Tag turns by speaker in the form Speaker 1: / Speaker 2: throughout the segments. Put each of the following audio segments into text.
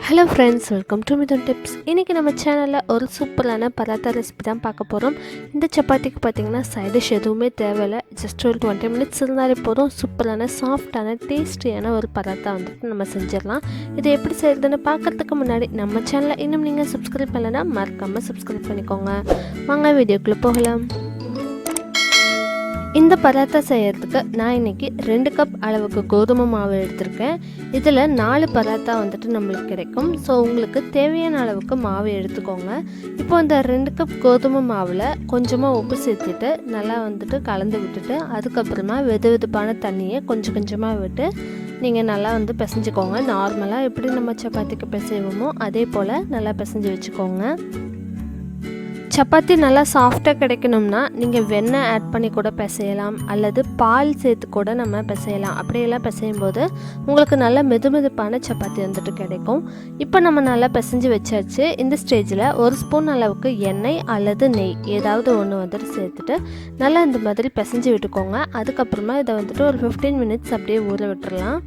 Speaker 1: Hello friends, welcome to Mithuntips. இன்னைக்கு நம்ம சேனல்ல ஒரு சூப்பரான பராத்தா ரெசிபி தான் பார்க்க போறோம். இந்த சப்பாத்திக்கு பாத்தீங்கன்னா சைடு டிஷ் எதுவுமே தேவையில்ல. ஜஸ்ட் ஒரு 20 minutes இருந்தாலே போதும். சூப்பரான சாஃப்ட்டான டேஸ்டியான ஒரு பராத்தா வந்துட்டு நம்ம செஞ்சிடலாம். இது எப்படி செய்யறதுன்னு பார்க்கிறதுக்கு முன்னாடி நம்ம சேனலை இன்னும் நீங்க சப்ஸ்கிரைப் பண்ணலனா மறக்காம சப்ஸ்கிரைப் பண்ணிக்கோங்க. வாங்க வீடியோக்குள்ள போகலாம். இந்த பராத்தா செய்யறதுக்கு நான் இன்னைக்கு 2 கப் அளவுக்கு கோதுமை மாவு எடுத்திருக்கேன். இதில் 4 பராத்தா வந்துட்டு நம்மளுக்கு கிடைக்கும். ஸோ உங்களுக்கு தேவையான அளவுக்கு மாவு எடுத்துக்கோங்க. இப்போ இந்த 2 கப் கோதுமை மாவில் கொஞ்சமாக உப்பு சேர்த்துட்டு நல்லா வந்துட்டு கலந்து விட்டுட்டு அதுக்கப்புறமா வெதுவெதுப்பான தண்ணியை கொஞ்சம் கொஞ்சமாக விட்டு நீங்கள் நல்லா வந்து பிசைஞ்சிக்கோங்க. நார்மலாக எப்படி நம்ம சப்பாத்திக்கு பிசைவோமோ அதே போல் நல்லா பிசைஞ்சு வச்சுக்கோங்க. சப்பாத்தி நல்லா சாஃப்டாக கிடைக்கணும்னா நீங்கள் வெண்ணெய் ஆட் பண்ணி கூட பிசையலாம், அல்லது பால் சேர்த்து கூட நம்ம பிசையலாம். அப்படியெல்லாம் பிசையும் போது உங்களுக்கு நல்ல மெதுமெதுப்பான சப்பாத்தி வந்துட்டு கிடைக்கும். இப்போ நம்ம நல்லா பிசைஞ்சு வச்சாச்சு. இந்த ஸ்டேஜில் 1 ஸ்பூன் அளவுக்கு எண்ணெய் அல்லது நெய் ஏதாவது ஒன்று வந்துட்டு சேர்த்துட்டு நல்லா இந்த மாதிரி பிசைஞ்சு விட்டுக்கோங்க. அதுக்கப்புறமா இதை வந்துட்டு ஒரு 15 minutes அப்படியே ஊற விட்டுறலாம்.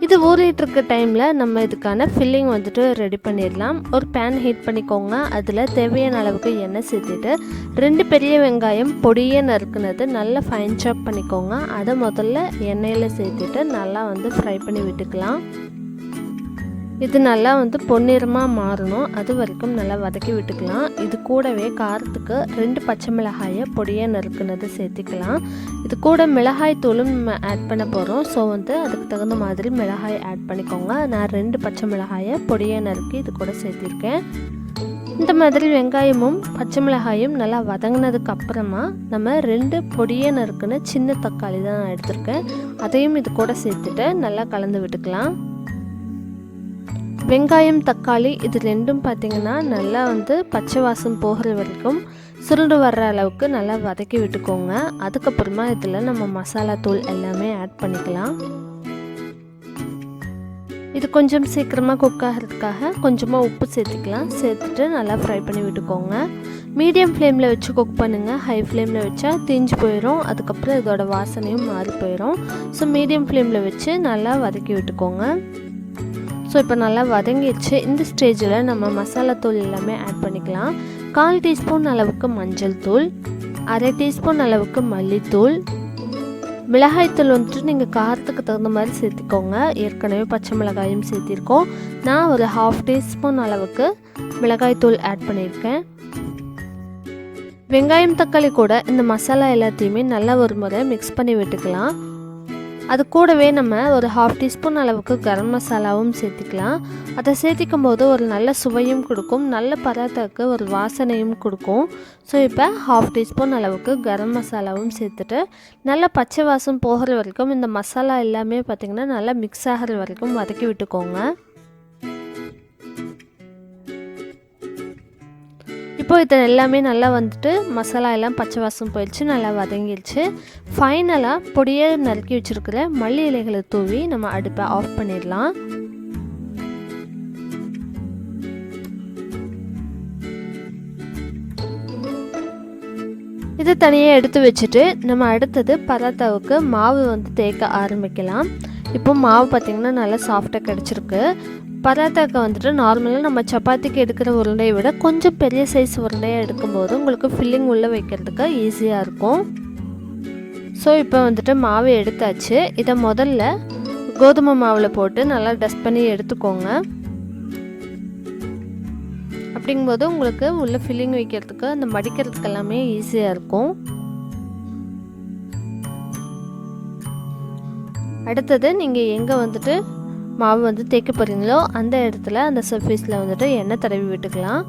Speaker 1: இது ஊறிட்டு இருக்க டைமில் நம்ம இதுக்கான ஃபில்லிங் வந்துட்டு ரெடி பண்ணிடலாம். ஒரு பேன் ஹீட் பண்ணிக்கோங்க. அதில் தேவையான அளவுக்கு எண்ணெய் சேர்த்துட்டு 2 பெரிய வெங்காயம் பொடியை நறுக்குனது நல்லா ஃபைன் சாப் பண்ணிக்கோங்க. அதை முதல்ல எண்ணெயில் சேர்த்துட்டு நல்லா வந்து ஃப்ரை பண்ணி விட்டுக்கலாம். இது நல்லா வந்து பொன்னிறமாக மாறணும், அது வரைக்கும் நல்லா வதக்கி விட்டுக்கலாம். இது கூடவே காரத்துக்கு 2 பச்சை மிளகாயை பொடியை நறுக்குனது சேர்த்திக்கலாம். இது கூட மிளகாய் தூளும் நம்ம ஆட் பண்ண போகிறோம். ஸோ வந்து அதுக்கு தகுந்த மாதிரி மிளகாய் ஆட் பண்ணிக்கோங்க. நான் 2 பச்சை மிளகாயை பொடியை நறுக்கி இது கூட சேர்த்திருக்கேன். இந்த மாதிரி வெங்காயமும் பச்சை மிளகாயும் நல்லா வதங்கினதுக்கு அப்புறமா நம்ம 2 பொடியை நறுக்குன சின்ன தக்காளி தான் நான் எடுத்திருக்கேன். அதையும் இது கூட சேர்த்துட்டு நல்லா கலந்து விட்டுக்கலாம். வெங்காயம் தக்காளி இது ரெண்டும் பார்த்திங்கன்னா நல்லா வந்து பச்சை வாசம் போகிற வரைக்கும் சுருண்டு வர்ற அளவுக்கு நல்லா வதக்கி விட்டுக்கோங்க. அதுக்கப்புறமா இதில் நம்ம மசாலா தூள் எல்லாமே ஆட் பண்ணிக்கலாம். இது கொஞ்சம் சீக்கிரமாக குக் ஆகிறதுக்காக கொஞ்சமாக உப்பு சேர்த்துக்கலாம். சேர்த்துட்டு நல்லா ஃப்ரை பண்ணி விட்டுக்கோங்க. மீடியம் ஃப்ளேமில் வச்சு குக் பண்ணுங்கள். ஹை ஃப்ளேமில் வச்சா தீஞ்சு போயிடும், அதுக்கப்புறம் இதோட வாசனையும் மாறி போயிடும். ஸோ மீடியம் ஃப்ளேமில் வச்சு நல்லா வதக்கி விட்டுக்கோங்க. ஸோ இப்போ நல்லா வதங்கிடுச்சு. இந்த ஸ்டேஜில் நம்ம மசாலா தூள் எல்லாமே ஆட் பண்ணிக்கலாம். 1/4 டீஸ்பூன் அளவுக்கு மஞ்சள் தூள், 1/2 டீஸ்பூன் அளவுக்கு மல்லித்தூள், மிளகாய்த்தூள் வந்துட்டு நீங்கள் காரத்துக்கு தகுந்த மாதிரி சேர்த்துக்கோங்க. ஏற்கனவே பச்சை மிளகாயும் சேர்த்திருக்கோம். நான் ஒரு 1/2 டீஸ்பூன் அளவுக்கு மிளகாய்த்தூள் ஆட் பண்ணியிருக்கேன். வெங்காயம் தக்காளி கூட இந்த மசாலா எல்லாத்தையுமே நல்லா ஒரு முறை மிக்ஸ் பண்ணி விட்டுக்கலாம். அது கூடவே நம்ம ஒரு 1/2 டீஸ்பூன் அளவுக்கு கரம் மசாலாவும் சேர்த்திக்கலாம். அதை சேர்த்திக்கும் போது ஒரு நல்ல சுவையும் கொடுக்கும், நல்ல பராத்தாக்கு ஒரு வாசனையும் கொடுக்கும். ஸோ இப்போ 1/2 டீஸ்பூன் அளவுக்கு கரம் மசாலாவும் சேர்த்துட்டு நல்லா பச்சை வாசம் போகிற வரைக்கும் இந்த மசாலா எல்லாமே பார்த்திங்கன்னா நல்லா மிக்ஸ் ஆகிற வரைக்கும் வதக்கி விட்டுக்கோங்க. இப்போ இதை எல்லாமே நல்லா வந்துட்டு மசாலா எல்லாம் பச்சை வாசம் போயிடுச்சு, நல்லா வதங்கிடுச்சு. ஃபைனலாக பொடியை நறுக்கி வச்சுருக்கிற மல்லி இலைகளை தூவி நம்ம அடுப்பை ஆஃப் பண்ணிடலாம். இதை தனியாக எடுத்து வச்சுட்டு நம்ம அடுத்தது பராத்தாவுக்கு மாவு வந்து தேய்க்க ஆரம்பிக்கலாம். இப்போ மாவு பார்த்திங்கன்னா நல்லா சாஃப்டாக கிடச்சிருக்கு. பராத்தாக்கு வந்துட்டு நார்மலாக நம்ம சப்பாத்திக்கு எடுக்கிற உருண்டையை விட கொஞ்சம் பெரிய சைஸ் உருண்டையாக எடுக்கும்போது உங்களுக்கு ஃபில்லிங் உள்ளே வைக்கிறதுக்கு ஈஸியாக இருக்கும். ஸோ இப்போ வந்துட்டு மாவு எடுத்தாச்சு. இதை முதல்ல கோதுமை மாவில் போட்டு நல்லா டஸ்ட் பண்ணி எடுத்துக்கோங்க. அப்படிங்கும்போது உங்களுக்கு உள்ள ஃபில்லிங் வைக்கிறதுக்கு அந்த மடிக்கிறதுக்கு எல்லாமே ஈஸியாக இருக்கும். அடுத்தது நீங்கள் எங்கே வந்துட்டு மாவு வந்து தேய்க்க போகிறீங்களோ அந்த இடத்துல அந்த சர்ஃபேஸில் வந்துட்டு எண்ணெய் தடவி விட்டுக்கலாம்.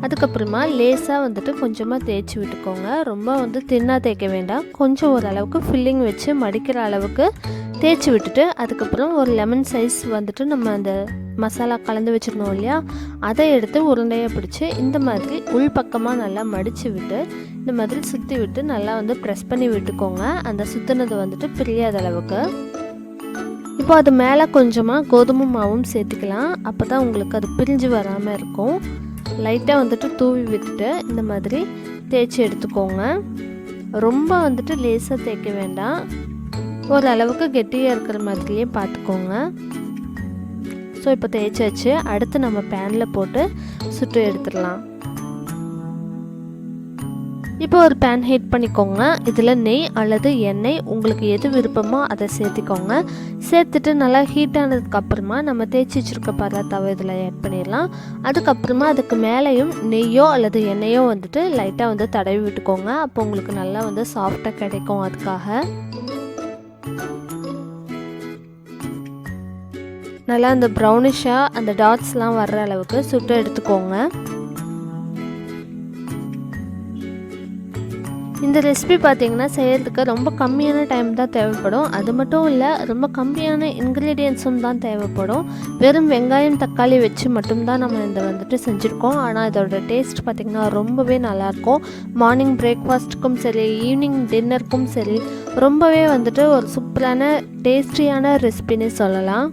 Speaker 1: அதுக்கப்புறமா லேஸாக வந்துட்டு கொஞ்சமாக தேய்ச்சி விட்டுக்கோங்க. ரொம்ப வந்து தின்னாக தேய்க்க வேண்டாம், கொஞ்சம் ஓரளவுக்கு ஃபில்லிங் வச்சு மடிக்கிற அளவுக்கு தேய்ச்சி விட்டுட்டு அதுக்கப்புறம் ஒரு லெமன் சைஸ் வந்துட்டு நம்ம அந்த மசாலா கலந்து வச்சுருந்தோம் இல்லையா, அதை எடுத்து உருண்டையை பிடிச்சி இந்த மாதிரி உள் பக்கமாக நல்லா மடித்து விட்டு இந்த மாதிரி சுற்றி விட்டு நல்லா வந்து ப்ரெஸ் பண்ணி விட்டுக்கோங்க. அந்த சுற்றினது வந்துட்டு பிரியாத அளவுக்கு. இப்போ அது மேலே கொஞ்சமாக கோதுமை மாவும் சேர்த்துக்கலாம். அப்போ தான் உங்களுக்கு அது பிரிஞ்சு வராமல் இருக்கும். லைட்டாக வந்துட்டு தூவி விட்டுட்டு இந்த மாதிரி தேய்ச்சி எடுத்துக்கோங்க. ரொம்ப வந்துட்டு லேசாக தேய்க்க வேண்டாம், ஓரளவுக்கு கெட்டியாக இருக்கிற மாதிரியே பார்த்துக்கோங்க. ஸோ இப்போ தேய்ச்சி வச்சு அடுத்து நம்ம பேனில் போட்டு சுட்டு எடுத்துடலாம். இப்போ ஒரு பேன் ஹீட் பண்ணிக்கோங்க. இதில் நெய் அல்லது எண்ணெய் உங்களுக்கு எது விருப்பமோ அதை சேர்த்துக்கோங்க. சேர்த்துட்டு நல்லா ஹீட் ஆனதுக்கப்புறமா நம்ம தேய்ச்சி வச்சுருக்க பராத்தாவை இதில் ஆட் பண்ணிடலாம். அதுக்கப்புறமா அதுக்கு மேலேயும் நெய்யோ அல்லது எண்ணெயோ வந்துட்டு லைட்டாக வந்து தடவி விட்டுக்கோங்க. அப்போ உங்களுக்கு நல்லா வந்து சாஃப்டாக கிடைக்கும். அதுக்காக நல்லா அந்த ப்ரௌனிஷாக அந்த டாட்ஸ்லாம் வர்ற அளவுக்கு சுட்டு எடுத்துக்கோங்க. இந்த ரெசிபி பார்த்திங்கன்னா செய்கிறதுக்கு ரொம்ப கம்மியான டைம் தான் தேவைப்படும். அது மட்டும் இல்லை, ரொம்ப கம்மியான இன்க்ரீடியன்ஸும் தான் தேவைப்படும். வெறும் வெங்காயம் தக்காளி வச்சு மட்டும்தான் நம்ம இந்த வந்துட்டு செஞ்சுருக்கோம். ஆனால் இதோட டேஸ்ட் பார்த்திங்கன்னா ரொம்பவே நல்லாயிருக்கும். மார்னிங் பிரேக்ஃபாஸ்ட்டுக்கும் சரி, ஈவினிங் டின்னருக்கும் சரி, ரொம்பவே வந்துட்டு ஒரு சூப்பரான டேஸ்டியான ரெசிபின்னு சொல்லலாம்.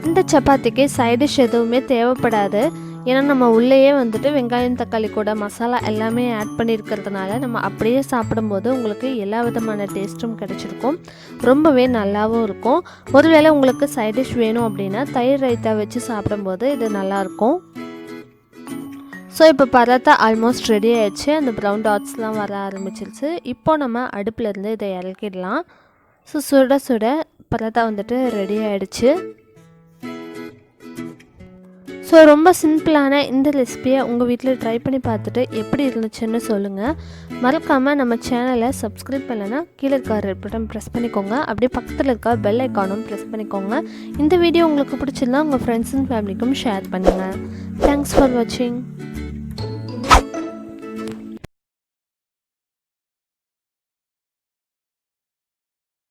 Speaker 1: இந்த சப்பாத்திக்கு சைட் டிஷ் எதுவுமே தேவைப்படாது. ஏன்னா நம்ம உள்ளேயே வந்துட்டு வெங்காயம் தக்காளி கூட மசாலா எல்லாமே ஆட் பண்ணியிருக்கிறதுனால நம்ம அப்படியே சாப்பிடும்போது உங்களுக்கு எல்லா விதமான டேஸ்ட்டும் கிடச்சிருக்கும். ரொம்பவே நல்லாவும் இருக்கும். ஒருவேளை உங்களுக்கு சைட் டிஷ் வேணும் அப்படின்னா தயிர் ரைத்தா வச்சு சாப்பிடும்போது இது நல்லாயிருக்கும். ஸோ இப்போ பராத்தா ஆல்மோஸ்ட் ரெடி ஆகிடுச்சு. அந்த ப்ரௌன் டாட்ஸ்லாம் வர ஆரம்பிச்சிருச்சு. இப்போ நம்ம அடுப்புலேருந்து இதை இறக்கிடலாம். ஸோ சுட சுட பராத்தா வந்துட்டு ரெடி ஆகிடுச்சு. ஸோ ரொம்ப சிம்பிளான இந்த ரெசிபியை உங்கள் வீட்டில் ட்ரை பண்ணி பார்த்துட்டு எப்படி இருந்துச்சுன்னு சொல்லுங்கள். மறக்காமல் நம்ம சேனலை சப்ஸ்கிரைப் பண்ணலைன்னா கீழே இருக்க ரெட் பட்டன் ப்ரெஸ் பண்ணிக்கோங்க. அப்படியே பக்கத்தில் இருக்க பெல் ஐக்கானும் ப்ரெஸ் பண்ணிக்கோங்க. இந்த வீடியோ உங்களுக்கு பிடிச்சிருந்தா உங்கள் ஃப்ரெண்ட்ஸ் அண்ட் ஃபேமிலிக்கும் ஷேர் பண்ணுங்கள். தேங்க்ஸ் ஃபார் வாட்சிங்.